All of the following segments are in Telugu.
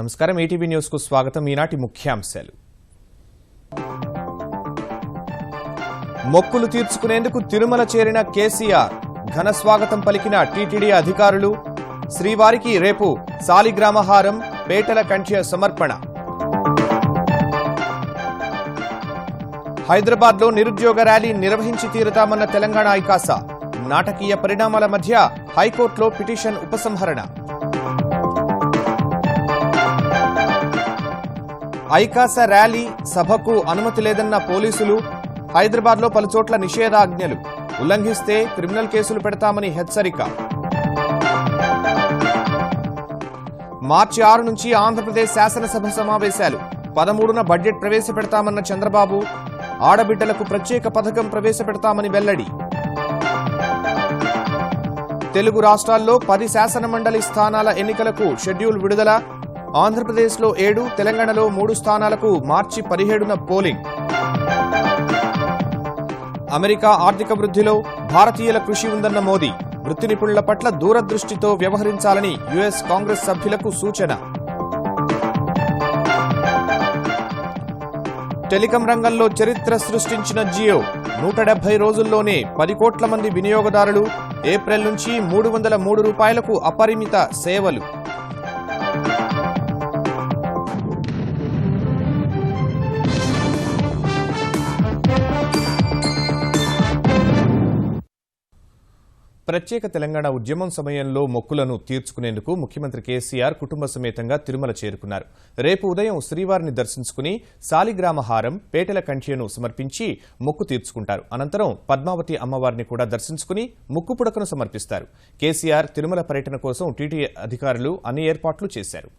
నమస్కారం, ఈటీవీ న్యూస్ కు స్వాగతం. ఈనాటి ముఖ్యాంశాలు. మొక్కులు తీర్చుకునేందుకు తిరుమల చేరిన కేసీఆర్, ఘన స్వాగతం పలికిన టీటీడీ అధికారులు. శ్రీవారికి రేపు సాలిగ్రామహారం, పేటల కంఠ్య సమర్పణ. హైదరాబాద్లో నిరుద్యోగ ర్యాలీ నిర్వహించి తీరుతామన్న తెలంగాణ ఐకాస. నాటకీయ పరిణామాల మధ్య హైకోర్టులో పిటిషన్ ఉపసంహరణ. ఐకాస ర్యాలీ సభకు అనుమతి లేదన్న పోలీసులు. హైదరాబాద్లో పలుచోట్ల నిషేధాజ్ఞలు ఉల్లంఘిస్తే క్రిమినల్ కేసులు పెడతామని హెచ్చరిక. మార్చి 6 నుంచి ఆంధ్రప్రదేశ్ శాసనసభ సమావేశాలు. 13న బడ్జెట్ ప్రవేశపెడతామన్న చంద్రబాబు. ఆడబిడ్డలకు ప్రత్యేక పథకం ప్రవేశపెడతామని వెల్లడి. తెలుగు రాష్ట్రాల్లో 10 శాసనమండలి స్థానాల ఎన్నికలకు షెడ్యూల్ విడుదల. ఆంధ్రప్రదేశ్లో 7, తెలంగాణలో 3 స్థానాలకు మార్చి 17న పోలింగ్. అమెరికా ఆర్థిక వృద్ధిలో భారతీయుల కృషి ఉందన్న మోదీ. వృత్తి నిపుణుల పట్ల దూరదృష్టితో వ్యవహరించాలని యుఎస్ కాంగ్రెస్ సభ్యులకు సూచన. టెలికాం రంగంలో చరిత్ర సృష్టించిన జియో. 170 రోజుల్లోనే 10 కోట్ల మంది వినియోగదారులు. ఏప్రిల్ నుంచి $303 అపరిమిత సేవలు. ప్రత్యేక తెలంగాణ ఉద్యమం సమయంలో మొక్కులను తీర్చుకునేందుకు ముఖ్యమంత్రి కేసీఆర్ కుటుంబ సమేతంగా తిరుమల చేరుకున్నారు. రేపు ఉదయం శ్రీవారిని దర్శించుకుని సాలిగ్రామహారం, పేటల కంఠ్యను సమర్పించి మొక్కు తీర్చుకుంటారు. అనంతరం పద్మావతి అమ్మవారిని కూడా దర్శించుకుని ముక్కు పుడకను సమర్పిస్తారు. కేసీఆర్ తిరుమల పర్యటన కోసం టీటీడీ అధికారులు అన్ని ఏర్పాట్లు చేశారు.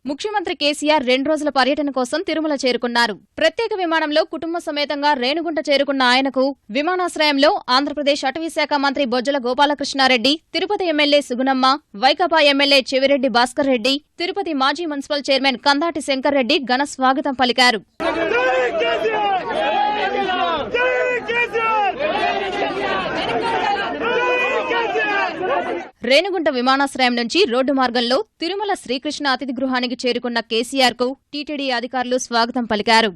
ముఖ్యమంత్రి కేసీఆర్ 2 రోజుల పర్యటన కోసం తిరుమల చేరుకున్నారు. ప్రత్యేక విమానంలో కుటుంబ సమేతంగా రేణుగుంట చేరుకున్న ఆయనకు విమానాశ్రయంలో ఆంధ్రప్రదేశ్ అటవీశాఖ మంత్రి బొజ్జల గోపాలకృష్ణారెడ్డి, తిరుపతి ఎమ్మెల్యే సుగుణమ్మ, వైకాపా ఎమ్మెల్యే చెవిరెడ్డి భాస్కర్ రెడ్డి, తిరుపతి మాజీ మున్సిపల్ చైర్మన్ కందాటి శంకర్ రెడ్డి ఘన స్వాగతం పలికారు. రేణుగుంట విమానాశ్రయం నుంచి రోడ్డు మార్గంలో తిరుమల శ్రీకృష్ణ అతిథి గృహానికి చేరుకున్న కేసీఆర్ కు టీటీడీ అధికారులు స్వాగతం పలికారు.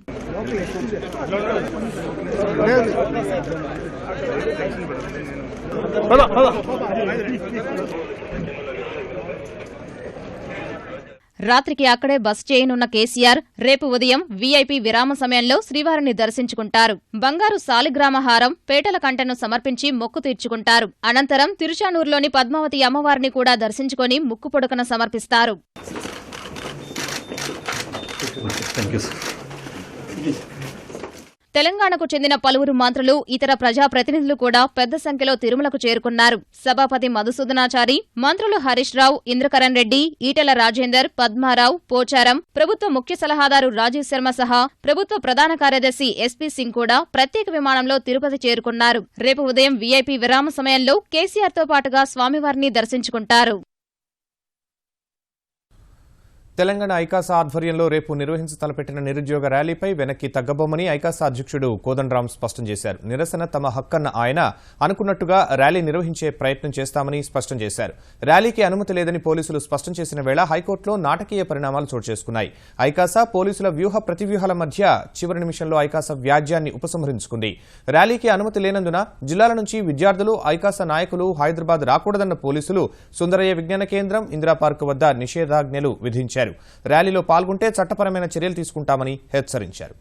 రాత్రికి అక్కడే బస చేయనున్న కేసీఆర్ రేపు ఉదయం వీఐపీ విరామ సమయంలో శ్రీవారిని దర్శించుకుంటారు. బంగారు సాలిగ్రామహారం, పేటల కంటెను సమర్పించి మొక్కు తీర్చుకుంటారు. అనంతరం తిరుచానూరులోని పద్మావతి అమ్మవారిని కూడా దర్శించుకుని ముక్కు పుడకన సమర్పిస్తారు. తెలంగాణకు చెందిన పలువురు మంత్రులు, ఇతర ప్రజాప్రతినిధులు కూడా పెద్ద సంఖ్యలో తిరుమలకు చేరుకున్నారు. సభాపతి మధుసూదనాచారి, మంత్రులు హరీష్ రావు, ఇంద్రకరణ్ రెడ్డి, ఈటెల రాజేందర్, పద్మారావు, పోచారం, ప్రభుత్వ ముఖ్య సలహాదారు రాజీవ్ శర్మ సహా ప్రభుత్వ ప్రధాన కార్యదర్శి ఎస్పీ సింగ్ కూడా ప్రత్యేక విమానంలో తిరుపతి చేరుకున్నారు. రేపు ఉదయం వీఐపీ విరామ సమయంలో కేసీఆర్తో పాటుగా స్వామివారిని దర్శించుకుంటారు. తెలంగాణ ఐకాస ఆధ్వర్యంలో రేపు నిర్వహించ తలపెట్టిన నిరుద్యోగ ర్యాలీపై వెనక్కి తగ్గబోమని ఐకాస అధ్యక్షుడు కోదండరాం స్పష్టం చేశారు. నిరసన తమ హక్కన్న ఆయన అనుకున్నట్టుగా ర్యాలీ నిర్వహించే ప్రయత్నం చేస్తామని స్పష్టం చేశారు. ర్యాలీకి అనుమతి లేదని పోలీసులు స్పష్టం చేసిన వేళ హైకోర్టులో నాటకీయ పరిణామాలు చోటు చేసుకున్నాయి. ఐకాస పోలీసుల వ్యూహ ప్రతివ్యూహాల మధ్య చివరి నిమిషంలో ఐకాస వ్యాజ్యాన్ని ఉపసంహరించుకుంది. ర్యాలీకి అనుమతి లేనందున జిల్లాల నుంచి విద్యార్థులు, ఐకాస నాయకులు హైదరాబాద్ రాకూడదన్న పోలీసులు సుందరయ్య విజ్ఞాన కేంద్రం, ఇందిరా పార్క్ వద్ద నిషేధాజ్ఞలు విధించారు. ర్యాలీలో పాల్గొంటే చట్టపరమైన చర్యలు తీసుకుంటామని హెచ్చరించారు.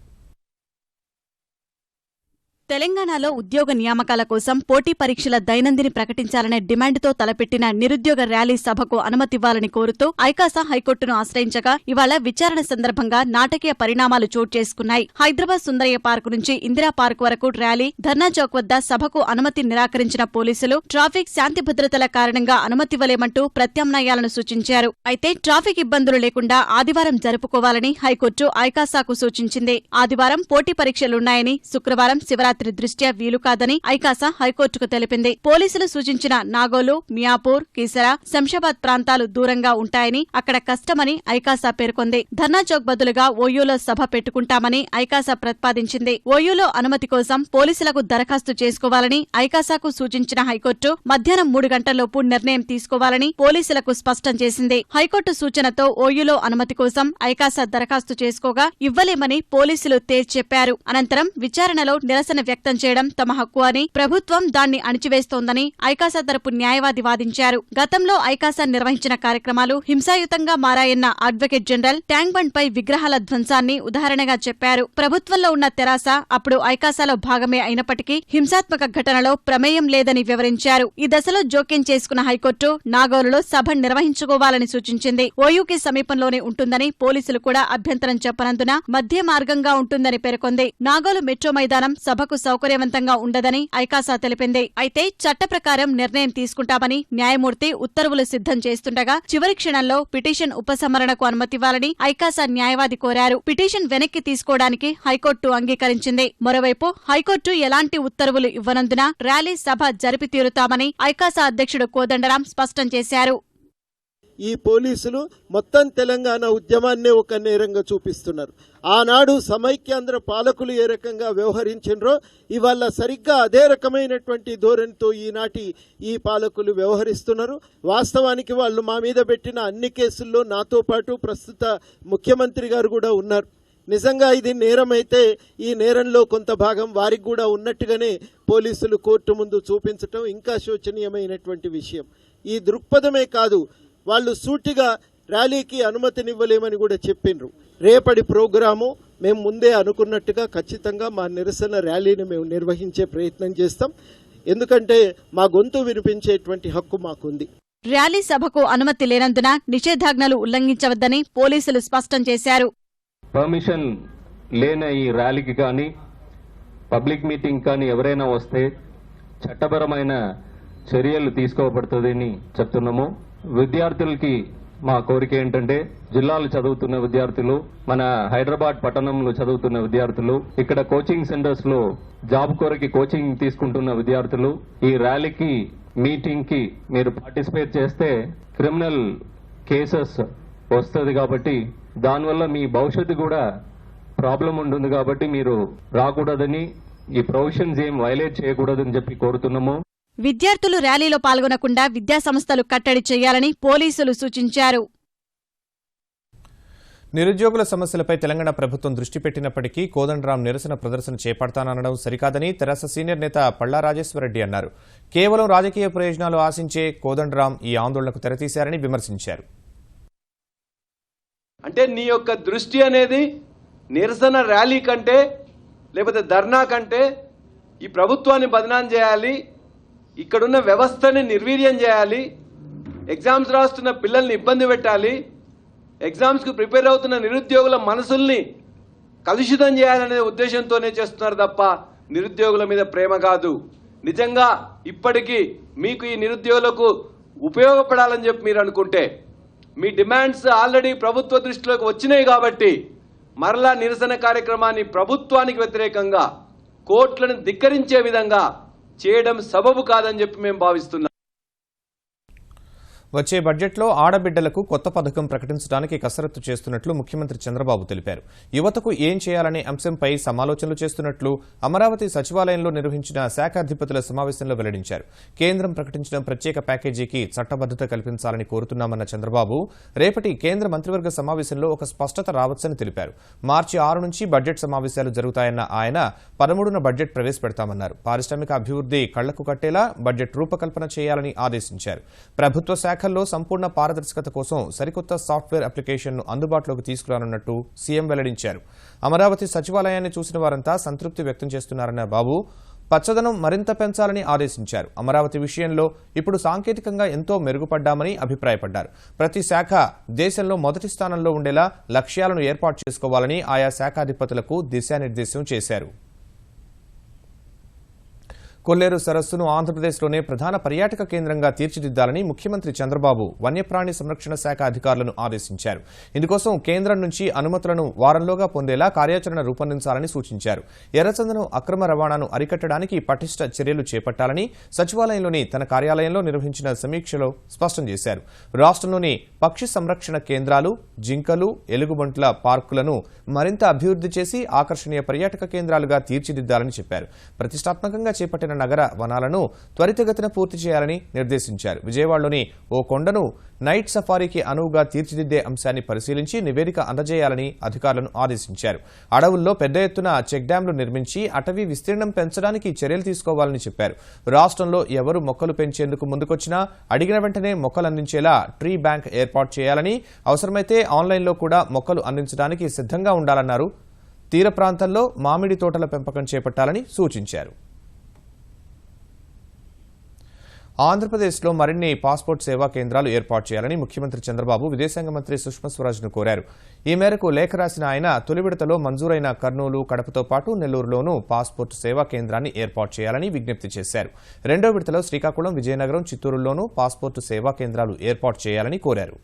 తెలంగాణలో ఉద్యోగ నియామకాల కోసం పోటీ పరీక్షల దైనందిని ప్రకటించాలనే డిమాండ్తో తలపెట్టిన నిరుద్యోగ ర్యాలీ సభకు అనుమతివ్వాలని కోరుతూ ఐకాస హైకోర్టును ఆశ్రయించగా ఇవాళ విచారణ సందర్భంగా నాటకీయ పరిణామాలు చోటు చేసుకున్నాయి. హైదరాబాద్ సుందరయ్య పార్కు నుంచి ఇందిరా పార్క్ వరకు ర్యాలీ, ధర్నా చౌక్ వద్ద సభకు అనుమతి నిరాకరించిన పోలీసులు ట్రాఫిక్ శాంతి భద్రతల కారణంగా అనుమతివ్వలేమంటూ ప్రత్యామ్నాయాలను సూచించారు. అయితే ట్రాఫిక్ ఇబ్బందులు లేకుండా ఆదివారం జరుపుకోవాలని హైకోర్టు ఐకాసాకు సూచించింది. ఆదివారం పోటీ పరీక్షలున్నాయని, శుక్రవారం శివరాత్రి అర్ధరాత్రి దృష్ట్యా వీలు కాదని ఐకాసా హైకోర్టుకు తెలిపింది. పోలీసులు సూచించిన నాగోలు, మియాపూర్, కీసర, శంషాబాద్ ప్రాంతాలు దూరంగా ఉంటాయని, అక్కడ కష్టమని ఐకాసా పేర్కొంది. ధర్నా చౌక్ బదులుగా ఓయూలో సభ పెట్టుకుంటామని ఐకాసా ప్రతిపాదించింది. ఓయూలో అనుమతి కోసం పోలీసులకు దరఖాస్తు చేసుకోవాలని ఐకాసాకు సూచించిన హైకోర్టు మధ్యాహ్నం 3 గంటల్లోపు నిర్ణయం తీసుకోవాలని పోలీసులకు స్పష్టం చేసింది. హైకోర్టు సూచనతో ఓయూలో అనుమతి కోసం ఐకాసా దరఖాస్తు చేసుకోగా ఇవ్వలేమని పోలీసులు తేల్చెప్పారు. అనంతరం విచారణలో నిరసన వ్యక్తం చేయడం తమ హక్కు అని, ప్రభుత్వం దాన్ని అణిచివేస్తోందని ఐకాసా తరపు న్యాయవాది వాదించారు. గతంలో ఐకాసా నిర్వహించిన కార్యక్రమాలు హింసాయుతంగా మారాయన్న అడ్వకేట్ జనరల్ ట్యాంక్ బండ్ పై విగ్రహాల ధ్వంసాన్ని ఉదాహరణగా చెప్పారు. ప్రభుత్వంలో ఉన్న తెరాస అప్పుడు ఐకాసాలో భాగమే అయినప్పటికీ హింసాత్మక ఘటనలో ప్రమేయం లేదని వివరించారు. ఈ దశలో జోక్యం చేసుకున్న హైకోర్టు నాగోలులో సభ నిర్వహించుకోవాలని సూచించింది. ఓయూకి సమీపంలోనే ఉంటుందని, పోలీసులు కూడా అభ్యంతరం చెప్పనందున మధ్య మార్గంగా ఉంటుందని పేర్కొంది. నాగోలు మెట్రో మైదానం సభకు సౌకర్యవంతంగా ఉండదని ఐకాసా తెలిపింది. అయితే చట్ట ప్రకారం నిర్ణయం తీసుకుంటామని న్యాయమూర్తి ఉత్తర్వులు సిద్ధం చేస్తుండగా చివరి క్షణంలో పిటిషన్ ఉపసంహరణకు అనుమతివ్వాలని ఐకాసా న్యాయవాది కోరారు. పిటిషన్ వెనక్కి తీసుకోవడానికి హైకోర్టు అంగీకరించింది. మరోవైపు హైకోర్టు ఎలాంటి ఉత్తర్వులు ఇవ్వనందున ర్యాలీ సభ జరిపి తీరుతామని ఐకాసా అధ్యక్షుడు కోదండరాం స్పష్టం చేశారు. ఈ పోలీసులు మొత్తం తెలంగాణ ఉద్యమాన్నే ఒక నేరంగా చూపిస్తున్నారు. ఆనాడు సమైక్యాంధ్ర పాలకులు ఏ రకంగా వ్యవహరించినరో ఇవాళ సరిగ్గా అదే రకమైనటువంటి ధోరణితో ఈనాటి ఈ పాలకులు వ్యవహరిస్తున్నారు. వాస్తవానికి వాళ్ళు మా మీద పెట్టిన అన్ని కేసుల్లో నాతో పాటు ప్రస్తుత ముఖ్యమంత్రి గారు కూడా ఉన్నారు. నిజంగా ఇది నేరమైతే ఈ నేరంలో కొంత భాగం వారికి కూడా ఉన్నట్టుగానే పోలీసులు కోర్టు ముందు చూపించటం ఇంకా శోచనీయమైనటువంటి విషయం. ఈ దృక్పథమే కాదు, వాళ్ళు సూటిగా ర్యాలీకి అనుమతినివ్వలేమని కూడా చెప్పిండ్రు. రేపటి ప్రోగ్రాము మేము ముందే అనుకున్నట్టుగా ఖచ్చితంగా మా నిరసన ర్యాలీని మేము నిర్వహించే ప్రయత్నం చేస్తాం. ఎందుకంటే మా గొంతు వినిపించేటువంటి హక్కు మాకుంది. ర్యాలీ సభకు అనుమతి లేనందున నిషేధాజ్ఞలు ఉల్లంఘించవద్దని పోలీసులు స్పష్టం చేశారు. పర్మిషన్ లేని ఈ ర్యాలీకి కానీ పబ్లిక్ మీటింగ్ కానీ ఎవరైనా వస్తే చట్టపరమైన చర్యలు తీసుకోబడుతుందని చెప్తున్నాము. విద్యార్థులకి మా కోరిక ఏంటంటే, జిల్లాలు చదువుతున్న విద్యార్థులు, మన హైదరాబాద్ పట్టణంలో చదువుతున్న విద్యార్థులు, ఇక్కడ కోచింగ్ సెంటర్స్ లో జాబ్ కొరకి కోచింగ్ తీసుకుంటున్న విద్యార్థులు ఈ ర్యాలీకి మీటింగ్ కి మీరు పార్టిసిపేట్ చేస్తే క్రిమినల్ కేసెస్ వస్తుంది కాబట్టి దానివల్ల మీ భవిష్యత్తు కూడా ప్రాబ్లం ఉంటుంది కాబట్టి మీరు రాకూడదని, ఈ ప్రొవిజన్స్ ఏం వైలేట్ చేయకూడదని చెప్పి కోరుతున్నాము. విద్యార్థులు ర్యాలీలో పాల్గొనకుండా విద్యాసంస్థలు కట్టడి చేయాలని పోలీసులు సూచించారు. నిరుద్యోగుల సమస్యలపై తెలంగాణ ప్రభుత్వం దృష్టి పెట్టినప్పటికీ కోదండరాం నిరసన ప్రదర్శన చేపడతాననడం సరికాదని తెరాస సీనియర్ నేత పళ్లా రాజేశ్వరరెడ్డి అన్నారు. కేవలం రాజకీయ ప్రయోజనాలు ఆశించే కోదండరాం ఈ ఆందోళనకు తెరతీశారని విమర్శించారు. అంటే నీ యొక్క దృష్టి అనేది నిరసన ర్యాలీ కంటే లేకపోతే ధర్నా కంటే ఈ ప్రభుత్వాన్ని బదనాం చేయాలి, ఇక్కడున్న వ్యవస్థని నిర్వీర్యం చేయాలి, ఎగ్జామ్స్ రాస్తున్న పిల్లల్ని ఇబ్బంది పెట్టాలి, ఎగ్జామ్స్కు ప్రిపేర్ అవుతున్న నిరుద్యోగుల మనసుల్ని కలుషితం చేయాలనే ఉద్దేశంతోనే చేస్తున్నారు తప్ప నిరుద్యోగుల మీద ప్రేమ కాదు. నిజంగా ఇప్పటికీ మీకు ఈ నిరుద్యోగులకు ఉపయోగపడాలని చెప్పి మీరు అనుకుంటే, మీ డిమాండ్స్ ఆల్రెడీ ప్రభుత్వ దృష్టిలోకి వచ్చినాయి కాబట్టి మరలా నిరసన కార్యక్రమాన్ని ప్రభుత్వానికి వ్యతిరేకంగా కోర్టులను ధిక్కరించే విధంగా చేయడం సబబు కాదని చెప్పి మేము భావిస్తున్నాం. వచ్చే బడ్జెట్లో ఆడబిడ్డలకు కొత్త పథకం ప్రకటించడానికి కసరత్తు చేస్తున్నట్లు ముఖ్యమంత్రి చంద్రబాబు తెలిపారు. యువతకు ఏం చేయాలనే అంశంపై సమాలోచనలు చేస్తున్నట్లు అమరావతి సచివాలయంలో నిర్వహించిన శాఖాధిపతుల సమావేశంలో వెల్లడించారు. కేంద్రం ప్రకటించిన ప్రత్యేక ప్యాకేజీకి చట్టబద్దత కల్పించాలని కోరుతున్నామన్న చంద్రబాబు రేపటి కేంద్ర మంత్రివర్గ సమావేశంలో ఒక స్పష్టత రావచ్చని తెలిపారు. మార్చి 6 నుంచి బడ్జెట్ సమావేశాలు జరుగుతాయన్న ఆయన 13న బడ్జెట్ ప్రవేశపెడతామన్నారు. పారిశ్రామిక అభివృద్ధి కళ్లకు కట్టేలా బడ్జెట్ రూపకల్పన చేయాలని ఆదేశించారు. ప్రభుత్వ శాఖల్లో సంపూర్ణ పారదర్శకత కోసం సరికొత్త సాఫ్ట్వేర్ అప్లికేషన్ను అందుబాటులోకి తీసుకురానున్నట్టు సీఎం వెల్లడించారు. అమరావతి సచివాలయాన్ని చూసిన వారంతా సంతృప్తి వ్యక్తం చేస్తున్నారన్న బాబు పచ్చదనం మరింత పెంచాలని ఆదేశించారు. అమరావతి విషయంలో ఇప్పుడు సాంకేతికంగా ఎంతో మెరుగుపడ్డామని అభిప్రాయపడ్డారు. ప్రతి శాఖ దేశంలో మొదటి స్థానంలో ఉండేలా లక్ష్యాలను ఏర్పాటు చేసుకోవాలని ఆయా శాఖాధిపతులకు దిశానిర్దేశం చేశారు. కొల్లేరు సరస్సును ఆంధ్రప్రదేశ్లోనే ప్రధాన పర్యాటక కేంద్రంగా తీర్చిదిద్దాలని ముఖ్యమంత్రి చంద్రబాబు వన్యప్రాణి సంరక్షణ శాఖ అధికారులను ఆదేశించారు. ఇందుకోసం కేంద్రం నుంచి అనుమతులను వారంలోగా పొందేలా కార్యాచరణ రూపొందించాలని సూచించారు. ఎర్రచందనం అక్రమ రవాణాను అరికట్టడానికి పటిష్ట చర్యలు చేపట్టాలని సచివాలయంలోని తన కార్యాలయంలో నిర్వహించిన సమీక్షలో స్పష్టం చేశారు. రాష్ట్రంలోని పక్షి సంరక్షణ కేంద్రాలు, జింకలు, ఎలుగుబంట్ల పార్కులను మరింత అభివృద్ధి చేసి ఆకర్షణీయ పర్యాటక కేంద్రాలుగా తీర్చిదిద్దాలని చెప్పారు. ప్రతిష్టాత్మకంగా చేపట్టిన నగర వనాలను త్వరితగతిన పూర్తి చేయాలని నిర్దేశించారు. విజయవాడలోని ఓ కొండను నైట్ సఫారీకి అనువుగా తీర్చిదిద్దే అంశాన్ని పరిశీలించి నివేదిక అందజేయాలని అధికారులను ఆదేశించారు. అడవుల్లో పెద్ద ఎత్తున చెక్ డ్యాంలు నిర్మించి అటవీ విస్తీర్ణం పెంచడానికి చర్యలు తీసుకోవాలని చెప్పారు. రాష్ట్రంలో ఎవరు మొక్కలు పెంచేందుకు ముందుకొచ్చినా అడిగిన వెంటనే మొక్కలు అందించేలా ట్రీ బ్యాంక్ ఏర్పాటు చేయాలని, అవసరమైతే ఆన్లైన్లో కూడా మొక్కలు అందించడానికి సిద్ధంగా ఉండాలన్నారు. తీర ప్రాంతంలో మామిడి తోటల పెంపకం చేపట్టాలని సూచించారు. ఆంధ్రప్రదేశ్లో మరిన్ని పాస్పోర్ట్ సేవా కేంద్రాలు ఏర్పాటు చేయాలని ముఖ్యమంత్రి చంద్రబాబు విదేశాంగ మంత్రి సుష్మా స్వరాజ్ను కోరారు. ఈ మేరకు లేఖ రాసిన ఆయన తొలి విడతలో మంజూరైన కర్నూలు, కడపతో పాటు నెల్లూరులోనూ పాస్పోర్ట్ సేవా కేంద్రాన్ని ఏర్పాటు చేయాలని విజ్ఞప్తి చేశారు. రెండో విడతలో శ్రీకాకుళం, విజయనగరం, చిత్తూరులోనూ పాస్పోర్ట్ సేవా కేంద్రాలు ఏర్పాటు చేయాలని కోరారు.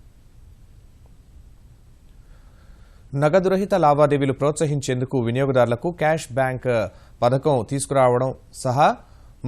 నగదు రహిత లావాదేవీలు ప్రోత్సహించేందుకు వినియోగదారులకు క్యాష్ బ్యాంక్ పథకం తీసుకురావడం సహా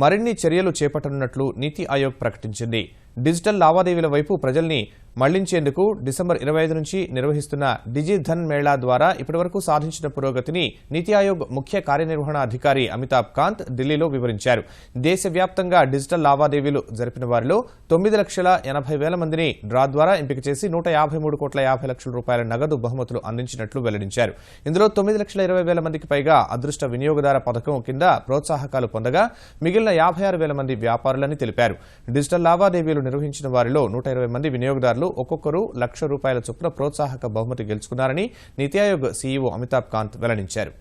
మరిన్ని చర్యలు చేపట్టనున్నట్లు నీతి ఆయోగ్ ప్రకటించింది. డిజిటల్ లావాదేవీల వైపు ప్రజల్ని మళ్లించేందుకు డిసెంబర్ 25 నుంచి నిర్వహిస్తున్న డిజిధన్ మేళా ద్వారా ఇప్పటివరకు సాధించిన పురోగతిని నీతి ఆయోగ్ ముఖ్య కార్యనిర్వహణ అధికారి అమితాబ్ కాంత్ ఢిల్లీలో వివరించారు. దేశవ్యాప్తంగా డిజిటల్ లావాదేవీలు జరిపిన వారిలో 9,80,000 మందిని డ్రా ద్వారా ఎంపిక చేసి 153,50,00,000 రూపాయల నగదు బహుమతులు అందించినట్లు వెల్లడించారు. ఇందులో 9,20,000 మందికి పైగా అదృష్ట వినియోగదార పథకం కింద ప్రోత్సాహకాలు పొందగా మిగిలిన 56,000 మంది వ్యాపారులని తెలిపారు. డిజిటల్ లావాదేవీలు నిర్వహించిన వారిలో 120 మంది వినియోగదారులు ఒక్కొక్కరు ₹1,00,000 చొప్పున ప్రోత్సాహక బహుమతి గెలుచుకున్నారని నీతి ఆయోగ్ సీఈఓ అమితాబ్ కాంత్ వెల్లడించారు.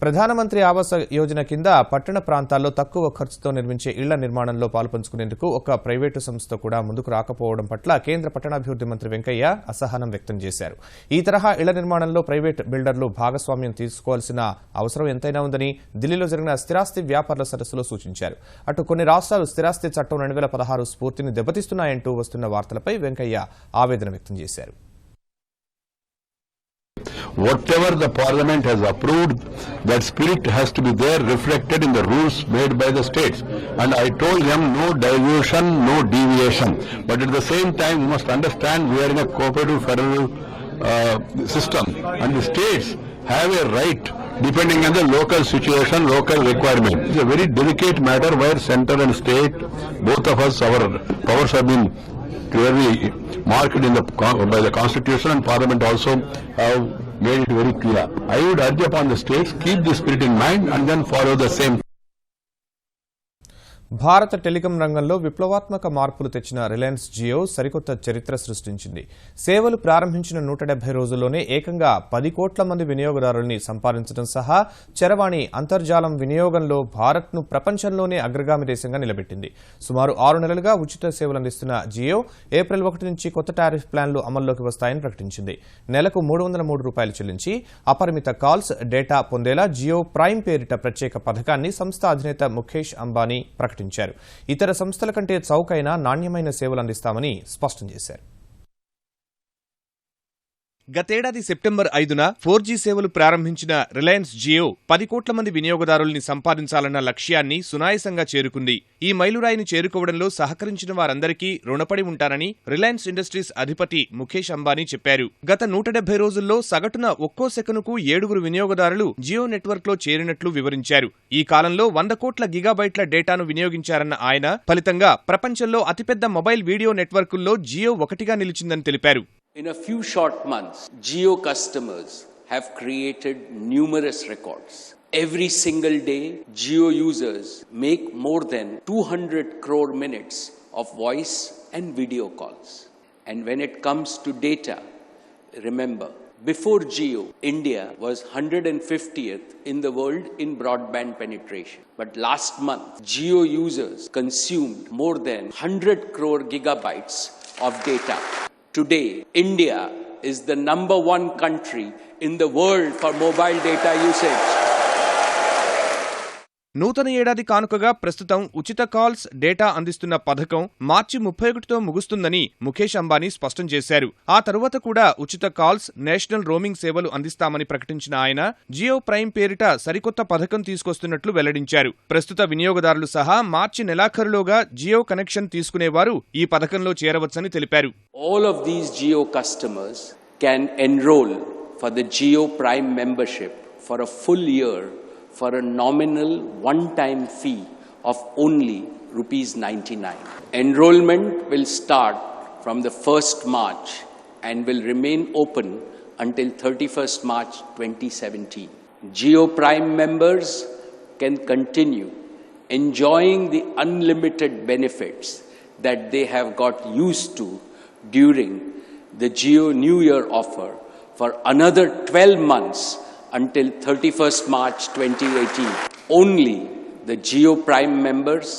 ప్రధానమంత్రి ఆవాస్ యోజన కింద పట్టణ ప్రాంతాల్లో తక్కువ ఖర్చుతో నిర్మించే ఇళ్ల నిర్మాణంలో పాల్పంచుకునేందుకు ఒక ప్రైవేటు సంస్థ కూడా ముందుకు రాకపోవడం పట్ల కేంద్ర పట్టణాభివృద్ధి మంత్రి వెంకయ్య అసహనం వ్యక్తం చేశారు. ఈ తరహా ఇళ్ల నిర్మాణంలో ప్రైవేట్ బిల్డర్లు భాగస్వామ్యం తీసుకోవాల్సిన అవసరం ఎంతైనా ఉందని ఢిల్లీలో జరిగిన స్థిరాస్తి వ్యాపారుల సదస్సులో సూచించారు. అటు కొన్ని రాష్ట్రాలు స్థిరాస్తి చట్టం 2016 స్ఫూర్తిని దెబ్బతీస్తున్నాయంటూ వస్తున్న వార్తలపై వెంకయ్య ఆవేదన వ్యక్తం చేశారు. Whatever the parliament has approved, that spirit has to be there reflected in the rules made by the states. And I told them no diversion, no deviation. But at the same time, we must understand we are in a cooperative federal system. And the states have a right depending on the local situation, local requirement. It's a very delicate matter where center and state, both of us, our powers have been clearly marked in by the constitution, and parliament also have made it very clear. I would urge upon the states, keep this spirit in mind and then follow the same. భారత టెలికాం రంగంలో విప్లవాత్మక మార్పులు తెచ్చిన రిలయన్స్ జియో సరికొత్త చరిత్ర సృష్టించింది. సేవలు ప్రారంభించిన 170 రోజుల్లోనే ఏకంగా 10 కోట్ల మంది వినియోగదారుల్ని సంపాదించడం సహా చరవాణి అంతర్జాలం వినియోగంలో భారత్ను ప్రపంచంలోనే అగ్రగామి దేశంగా నిలబెట్టింది. సుమారు 6 నెలలుగా ఉచిత సేవలు అందిస్తున్న జియో ఏప్రిల్ 1 నుంచి కొత్త టారిఫ్ ప్లాన్లు అమల్లోకి వస్తాయని ప్రకటించింది. నెలకు ₹303 చెల్లించి అపరిమిత కాల్స్, డేటా పొందేలా జియో ప్రైమ్ పేరిట ప్రత్యేక పథకాన్ని సంస్థ అధినేత ముఖేష్ అంబానీ ప్రకటించారు. ఇతర సంస్థల కంటే చౌకైన నాణ్యమైన సేవలు అందిస్తామని స్పష్టం చేశారు. గతేడాది సెప్టెంబర్ 5న 4G సేవలు ప్రారంభించిన రిలయన్స్ జియో 10 కోట్ల మంది వినియోగదారుల్ని సంపాదించాలన్న లక్ష్యాన్ని సునాయాసంగా చేరుకుంది. ఈ మైలురాయిని చేరుకోవడంలో సహకరించిన వారందరికీ రుణపడి ఉంటానని రిలయన్స్ ఇండస్ట్రీస్ అధిపతి ముఖేష్ అంబానీ చెప్పారు. గత 170 రోజుల్లో సగటున ఒక్కో సెకనుకు 7 వినియోగదారులు జియో నెట్వర్క్ లో చేరినట్లు వివరించారు. ఈ కాలంలో 100 కోట్ల గిగాబైట్ల డేటాను వినియోగించారన్న ఆయన ఫలితంగా ప్రపంచంలో అతిపెద్ద మొబైల్ వీడియో నెట్వర్కుల్లో జియో ఒకటిగా నిలిచిందని తెలిపారు. In a few short months, Jio customers have created numerous records. Every single day, Jio users make more than 200 crore minutes of voice and video calls. And when it comes to data, remember, before Jio, India was 150th in the world in broadband penetration. But last month, Jio users consumed more than 100 crore gigabytes of data. Today, India is the #1 country in the world for mobile data usage. నూతన ఏడాది కానుకగా ప్రస్తుతం ఉచిత కాల్స్ డేటా అందిస్తున్న పథకం మార్చి 31తో ముగుస్తుందని ముఖేష్ అంబానీ స్పష్టం చేశారు. ఆ తరువాత కూడా ఉచిత కాల్స్, నేషనల్ రోమింగ్ సేవలు అందిస్తామని ప్రకటించిన ఆయన జియో ప్రైమ్ పేరిట సరికొత్త పథకం తీసుకొస్తున్నట్లు వెల్లడించారు. ప్రస్తుత వినియోగదారులు సహా మార్చి నెలాఖరులోగా జియో కనెక్షన్ తీసుకునేవారు ఈ పథకంలో చేరవచ్చని తెలిపారు. All of these Jio customers can enroll for the Jio Prime membership for a full year for a nominal one-time fee of only ₹99. Enrollment will start from the 1st March and will remain open until 31st March 2017. Jio Prime members can continue enjoying the unlimited benefits that they have got used to during the Jio New Year offer for another 12 months until 31st March 2018. Only the Jio Prime members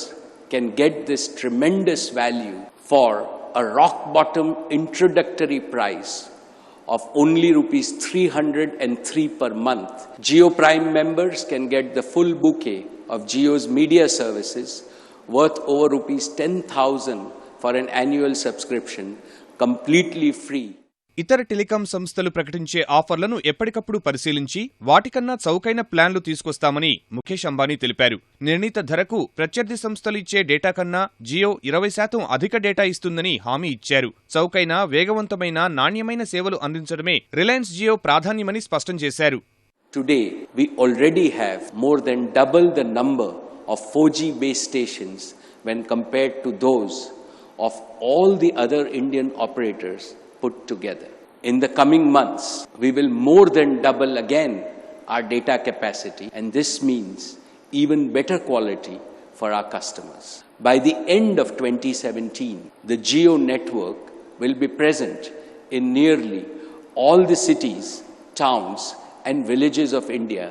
can get this tremendous value for a rock-bottom introductory price of only ₹303 per month. Jio Prime members can get the full bouquet of Jio's media services worth over ₹10,000 for an annual subscription, completely free. ఇతర టెలికాం సంస్థలు ప్రకటించే ఆఫర్లను ఎప్పటికప్పుడు పరిశీలించి వాటికన్నా చౌకైన ప్లాన్లు తీసుకొస్తామని ముఖేష్ అంబానీ తెలిపారు. నిర్ణీత ధరకు ప్రత్యర్థి సంస్థలు ఇచ్చే డేటా కన్నా జియో 20% అధిక డేటా ఇస్తుందని హామీ ఇచ్చారు. చౌకైన, వేగవంతమైన, నాణ్యమైన సేవలు అందించడమే రిలయన్స్ జియో ప్రాధాన్యమని స్పష్టం చేశారు. Today, we already have more than double the number of 4G base stations when compared to those of all the other Indian operators put together. In the coming months, we will more than double again our data capacity, and this means even better quality for our customers. By the end of 2017, the Jio network will be present in nearly all the cities, towns, and villages of India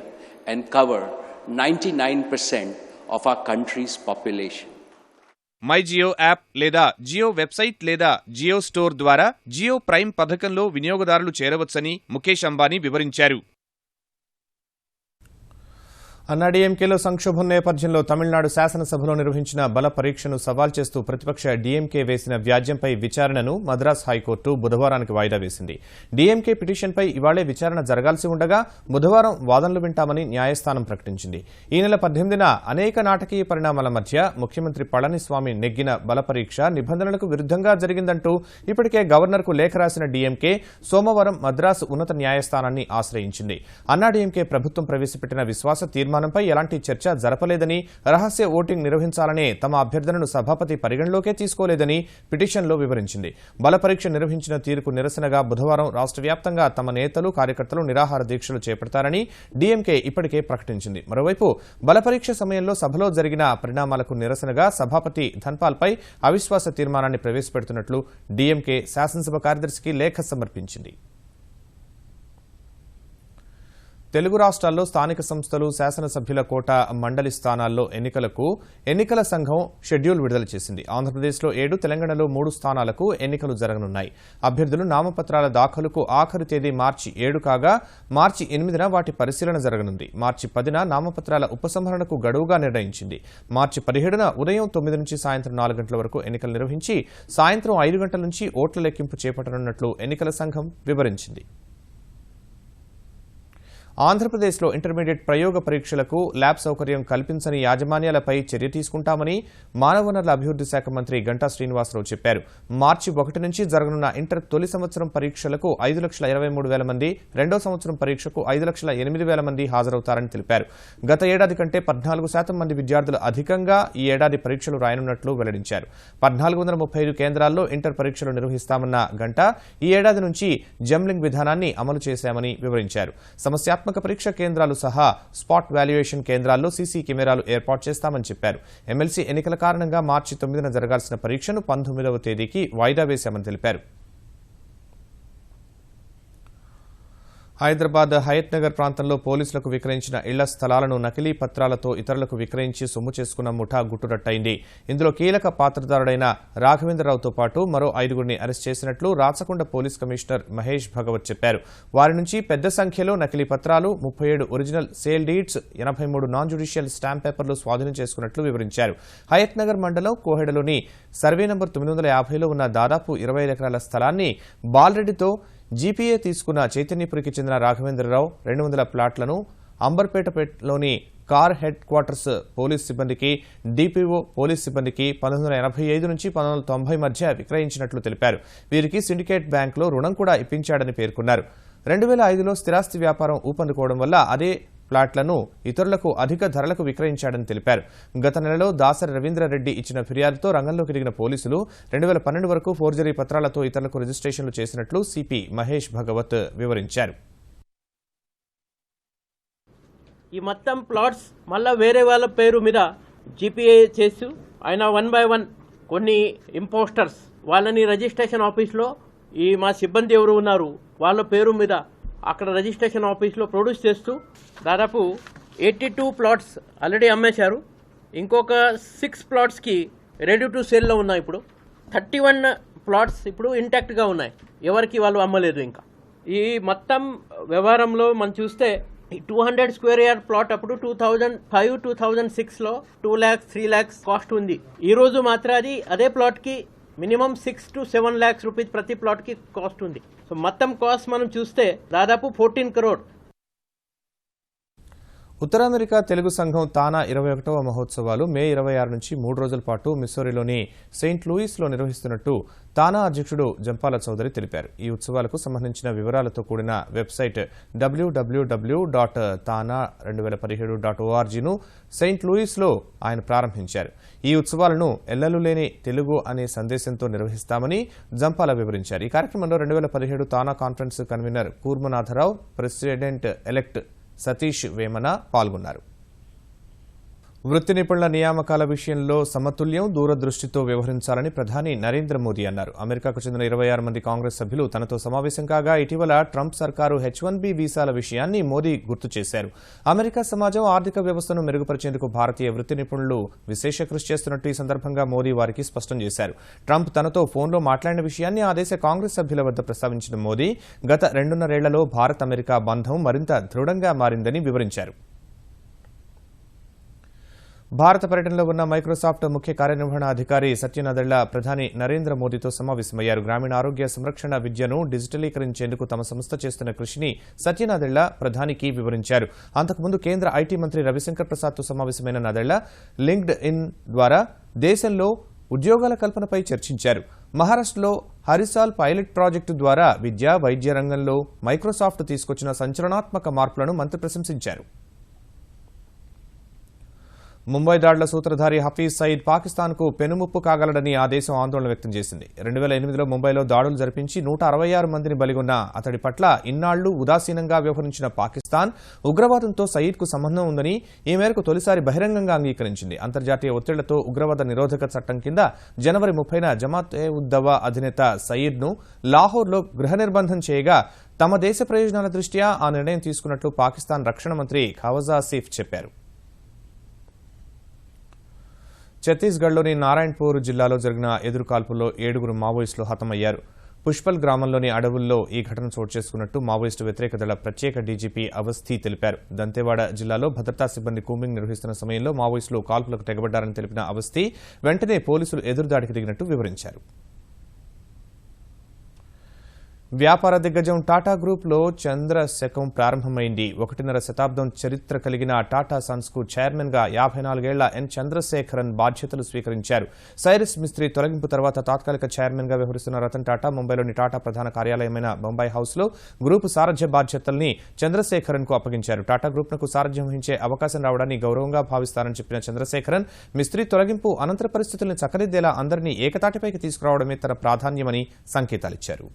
and cover 99% of our country's population. My Jio app లేదా జియో వెబ్సైట్ లేదా జియో స్టోర్ ద్వారా జియో ప్రైమ్ పథకంలో వినియోగదారులు చేరవచ్చని ముఖేష్ అంబానీ వివరించారు. అన్నాడీఎంకేలో సంక్షోభం నేపథ్యంలో తమిళనాడు శాసనసభలో నిర్వహించిన బల పరీక్షను సవాల్ చేస్తూ ప్రతిపక్ష డీఎంకే వేసిన వ్యాజ్యంపై విచారణను మద్రాస్ హైకోర్టు బుధవారానికి వాయిదా వేసింది. డీఎంకే పిటిషన్పై ఇవాళే విచారణ జరగాల్సి ఉండగా బుధవారం వాదనలు వింటామని న్యాయస్థానం ప్రకటించింది. ఈ నెల 18న అనేక నాటకీయ పరిణామాల మధ్య ముఖ్యమంత్రి పళనిస్వామి నెగ్గిన బల పరీక్ష నిబంధనలకు విరుద్ధంగా జరిగిందంటూ ఇప్పటికే గవర్నర్కు లేఖ రాసిన డీఎంకే సోమవారం మద్రాసు ఉన్నత న్యాయస్థానాన్ని ఆశ్రయించింది. అన్నాడీఎంకే ప్రభుత్వం ప్రవేశపెట్టిన విశ్వాస తీర్మానంపై ఎలాంటి చర్చ జరపలేదని, రహస్య ఓటింగ్ నిర్వహించాలనే తమ అభ్యర్థనను సభాపతి పరిగణలోకే తీసుకోలేదని పిటిషన్లో వివరించింది. బల పరీక్ష నిర్వహించిన తీరుకు నిరసనగా బుధవారం రాష్ట్ర వ్యాప్తంగా తమ నేతలు, కార్యకర్తలు నిరాహార దీక్షలు చేపడతారని డీఎంకే ఇప్పటికే ప్రకటించింది. మరోవైపు బల పరీక్ష సమయంలో సభలో జరిగిన పరిణామాలకు నిరసనగా సభాపతి ధన్పాల్పై అవిశ్వాస తీర్మానాన్ని ప్రవేశపెడుతున్నట్లు డీఎంకే శాసనసభ కార్యదర్శికి లేఖ సమర్పించింది. తెలుగు రాష్ట్రాల్లో స్థానిక సంస్థలు, శాసనసభ్యుల కోటా మండలి స్థానాల్లో ఎన్నికలకు ఎన్నికల సంఘం షెడ్యూల్ విడుదల చేసింది. ఆంధ్రప్రదేశ్లో 7, తెలంగాణలో 3 స్థానాలకు ఎన్నికలు జరగనున్నాయి. అభ్యర్థులు నామపత్రాల దాఖలుకు ఆఖరు తేదీ మార్చి 7 కాగా మార్చి 8న వాటి పరిశీలన జరగనుంది. మార్చి 10న నామపత్రాల ఉపసంహరణకు గడువుగా నిర్ణయించింది. మార్చి 17న ఉదయం 9 నుంచి సాయంత్రం 4 గంటల వరకు ఎన్నికలు నిర్వహించి సాయంత్రం 5 గంటల నుంచి ఓట్ల లెక్కింపు చేపట్టనున్నట్లు ఎన్నికల సంఘం వివరించింది. ఆంధ్రప్రదేశ్లో ఇంటర్మీడియట్ ప్రయోగ పరీక్షలకు ల్యాబ్ సౌకర్యం కల్పించని యాజమాన్యాలపై చర్య తీసుకుంటామని మానవ వనరుల అభివృద్ధి శాఖ మంత్రి గంటా శ్రీనివాసరావు చెప్పారు. మార్చి 1 నుంచి జరగనున్న ఇంటర్ తొలి సంవత్సరం పరీక్షలకు 5,23,000 మంది, రెండో సంవత్సరం పరీక్షకు 5,08,000 మంది హాజరవుతారని తెలిపారు. గత ఏడాది కంటే 14% మంది విద్యార్థులు అధికంగా ఈ ఏడాది పరీక్షలు రాయనున్నట్లు వెల్లడించారు. 1435 కేంద్రాల్లో ఇంటర్ పరీక్షలు నిర్వహిస్తామన్న గంటా ఈ ఏడాది నుంచి జంబ్లింగ్ విధానాన్ని అమలు చేశామని వివరించారు. సమస్యాత్మక పరీక్ష కేంద్రాలు సహా స్పాట్ వాల్యుయేషన్ కేంద్రాల్లో సీసీ కెమెరాలు ఏర్పాటు చేస్తామని చెప్పారు. ఎమ్మెల్సీ ఎన్నికల కారణంగా మార్చి 9న జరగాల్సిన పరీక్షను 19వ తేదీకి వాయిదా వేశామని తెలిపారు. హైదరాబాద్ హయత్ నగర్ ప్రాంతంలో పోలీసులకు విక్రయించిన ఇళ్ల స్థలాలను నకిలీ పత్రాలతో ఇతరులకు విక్రయించి సొమ్ము చేసుకున్న ముఠా గుట్టురట్టయింది. ఇందులో కీలక పాత్రధారుడైన రాఘవేంద్రరావుతో పాటు మరో 5గురిని అరెస్ట్ చేసినట్లు రాచకొండ పోలీస్ కమిషనర్ మహేష్ భగవత్ చెప్పారు. వారి నుంచి పెద్ద సంఖ్యలో నకిలీ పత్రాలు, 37 original sale deeds, 83 non judicial stamp పేపర్లు స్వాధీనం చేసుకున్నట్లు వివరించారు. హయత్ నగర్ మండలం కోహెడలోని సర్వే నంబర్ 950లో ఉన్న దాదాపు 25 ఎకరాల స్థలాన్ని బాలరెడ్డితో జీపీఏ తీసుకున్న చైతన్యపురికి చెందిన రాఘవేంద్రరావు 200 ప్లాట్లను అంబర్పేటలోని కార్ హెడ్ క్వార్టర్స్ పోలీస్ సిబ్బందికి, డీపీఓ పోలీస్ సిబ్బందికి 1985 నుంచి 1990 మధ్య విక్రయించినట్లు తెలిపారు. వీరికి సిండికేట్ బ్యాంకులో రుణం కూడా ఇప్పించాడని పేర్కొన్నారు. 2005లో స్థిరాస్తి వ్యాపారం ఊపందుకోవడం వల్ల అదే ప్లాట్లను ఇతరులకు అధిక ధరలకు విక్రయించాడని తెలిపారు. గత నెలలో దాసరి రవీంద్రారెడ్డి ఇచ్చిన ఫిర్యాదుతో రంగంలోకి దిగిన పోలీసులు 2012 వరకు ఫోర్జరీ పత్రాలతో ఇతరులకు రిజిస్ట్రేషన్లు చేసినట్లు సిపి మహేష్ భగవత్ వివరించారు. ఈ మొత్తం ప్లాట్స్ మళ్ళా వేరే వాళ్ళ పేరు మీద జీపీఏ చేస్తూ ఆయన 1 by 1 కొన్ని ఇంపోస్టర్స్ వాళ్ళని రిజిస్ట్రేషన్ ఆఫీస్లో ఈ మా సిబ్బంది ఎవరు ఉన్నారు వాళ్ళ పేరు మీద అక్కడ రిజిస్ట్రేషన్ ఆఫీస్లో ప్రొడ్యూస్ చేస్తూ దాదాపు 82 ప్లాట్స్ ఆల్రెడీ అమ్మేశారు. ఇంకొక 6 ప్లాట్స్కి రెడీ టు సేల్లో ఉన్నాయి. ఇప్పుడు 31 ప్లాట్స్ ఇప్పుడు ఇంటాక్ట్గా ఉన్నాయి, ఎవరికి వాళ్ళు అమ్మలేదు. ఇంకా ఈ మొత్తం వ్యవహారంలో మనం చూస్తే 200 స్క్వేర్ యార్డ్ ప్లాట్ అప్పుడు 2005-2006లో 2 lakhs 3 lakhs కాస్ట్ ఉంది. ఈ రోజు మాత్రం అదే ప్లాట్కి మినిమం 6 to 7 lakhs రూపీస్ ప్రతి ప్లాట్కి కాస్ట్ ఉంది. సో మొత్తం కాస్ట్ మనం చూస్తే దాదాపు 14 crore. ఉత్తర అమెరికా తెలుగు సంఘం తానా 21వ మహోత్సవాలు మే 26 నుంచి 3 రోజుల పాటు మిస్సోరీలోని సెయింట్ లూయిస్లో నిర్వహిస్తున్నట్టు తానా అధ్యక్షుడు జంపాల చౌదరి తెలిపారు. ఈ ఉత్సవాలకు సంబంధించిన వివరాలతో కూడిన వెబ్సైట్ www.tana2017.orgను సెయింట్ లూయిస్లో ఆయన ప్రారంభించారు. ఈ ఉత్సవాలను ఎల్లలు లేని తెలుగు అనే సందేశంతో నిర్వహిస్తామని జంపాల వివరించారు. ఈ కార్యక్రమంలో 2017 TANA conference convener Kurmanatharao, president elect Satish Vemana పాల్గొన్నారు. వృత్తి నిపుణుల నియామకాల విషయంలో సమతుల్యం, దూరదృష్టితో వ్యవహరించాలని ప్రధాని నరేంద్ర మోదీ అన్నారు. అమెరికాకు చెందిన 26 మంది కాంగ్రెస్ సభ్యులు తనతో సమావేశం కాగా ఇటీవల ట్రంప్ సర్కారు H-1B వీసాల విషయాన్ని మోదీ గుర్తు చేశారు. అమెరికా సమాజం ఆర్థిక వ్యవస్థను మెరుగుపరిచేందుకు భారతీయ వృత్తి నిపుణులు విశేష కృషి చేస్తున్నట్టు ఈ సందర్భంగా మోదీ వారికి స్పష్టం చేశారు. ట్రంప్ తనతో ఫోన్లో మాట్లాడిన విషయాన్ని ఆ దేశ కాంగ్రెస్ సభ్యుల వద్ద ప్రస్తావించిన మోదీ గత 2.5 ఏళ్లలో భారత్ అమెరికా బంధం మరింత దృఢంగా మారిందని వివరించారు. భారత పర్యటనలో ఉన్న మైక్రోసాఫ్ట్ ముఖ్య కార్యనిర్వహణ అధికారి సత్య నదెళ్ల ప్రధాని నరేంద్ర మోదీతో సమావేశమయ్యారు. గ్రామీణ ఆరోగ్య సంరక్షణ విద్యను డిజిటలీకరించేందుకు తమ సంస్థ చేస్తున్న కృషిని సత్య నదెళ్ల ప్రధానికి వివరించారు. అంతకుముందు కేంద్ర ఐటీ మంత్రి రవిశంకర్ ప్రసాద్తో సమావేశమైన నదెళ్ల లింక్డ్ ఇన్ ద్వారా దేశంలో ఉద్యోగాల కల్పనపై చర్చించారు. మహారాష్ట్రలో హరిసాల్ పైలట్ ప్రాజెక్టు ద్వారా విద్య, వైద్య రంగంలో మైక్రోసాఫ్ట్ తీసుకొచ్చిన సంచలనాత్మక మార్పులను మంత్రి ప్రశంసించారు. ముంబై దాడుల సూత్రధారి హఫీజ్ సయీద్ పాకిస్తాన్కు పెనుముప్పు కాగలడని ఆ దేశం ఆందోళన వ్యక్తం చేసింది. 2008లో ముంబైలో దాడులు జరిపించి 166 మందిని బలిగొన్న అతడి పట్ల ఇన్నాళ్లు ఉదాసీనంగా వ్యవహరించిన పాకిస్తాన్ ఉగ్రవాదంతో సయీద్కు సంబంధం ఉందని ఈ మేరకు తొలిసారి బహిరంగంగా అంగీకరించింది. అంతర్జాతీయ ఒత్తిళ్లతో ఉగ్రవాద నిరోధక చట్టం కింద జనవరి 30న జమాత్-ఉద్-దవా అధినేత సయీద్ను లాహోర్లో గృహ నిర్బంధం చేయగా తమ దేశ ప్రయోజనాల దృష్ట్యా ఆ నిర్ణయం తీసుకున్నట్లు పాకిస్తాన్ రక్షణ మంత్రి ఖవాజా ఆసిఫ్ చెప్పారు. ఛత్తీస్గఢ్లోని నారాయణపూర్ జిల్లాలో జరిగిన ఎదురుకాల్పుల్లో 7 మావోయిస్టులు హతమయ్యారు. పుష్పల్ గ్రామంలోని అడవుల్లో ఈ ఘటన చోటు చేసుకున్నట్టు మావోయిస్టు వ్యతిరేక దళ ప్రత్యేక డీజీపీ అవస్థీ తెలిపారు. దంతేవాడ జిల్లాలో భద్రతా సిబ్బంది కూంబింగ్ నిర్వహిస్తున్న సమయంలో మావోయిస్టులు కాల్పులకు తెగబడ్డారని తెలిపిన అవస్థీ వెంటనే పోలీసులు ఎదురుదాడికి దిగినట్టు వివరించారు. వ్యాపార దిగ్గజం టాటా గ్రూప్లో చంద్ర శకం ప్రారంభమైంది. 1.5 శతాబ్దం చరిత్ర కలిగిన టాటా సన్స్ కు చైర్మన్ గా 54 ఏళ్ల ఎన్ చంద్రశేఖరన్ బాధ్యతలు స్వీకరించారు. సైరస్ మిస్త్రీ తొలగింపు తర్వాత తాత్కాలిక చైర్మన్ గా వ్యవహరిస్తున్న రతన్ టాటా ముంబైలోని టాటా ప్రధాన కార్యాలయమైన బొంబై హౌస్ లో గ్రూపు సారథ్య బాధ్యతల్ని చంద్రశేఖరన్ కు అప్పగించారు. టాటా గ్రూప్ కు సారథ్యం వహించే అవకాశం రావడాన్ని గౌరవంగా భావిస్తారని చెప్పిన చంద్రశేఖరన్ మిస్త్రీ తొలగింపు అనంతర పరిస్థితుల్ని చక్కదిద్దేలా అందరినీ ఏకతాటిపైకి తీసుకురావడమే తన ప్రాధాన్యమని సంకేతాలిచ్చారు.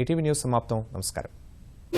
ఈటీవీ న్యూస్ సమాప్తం. నమస్కారం.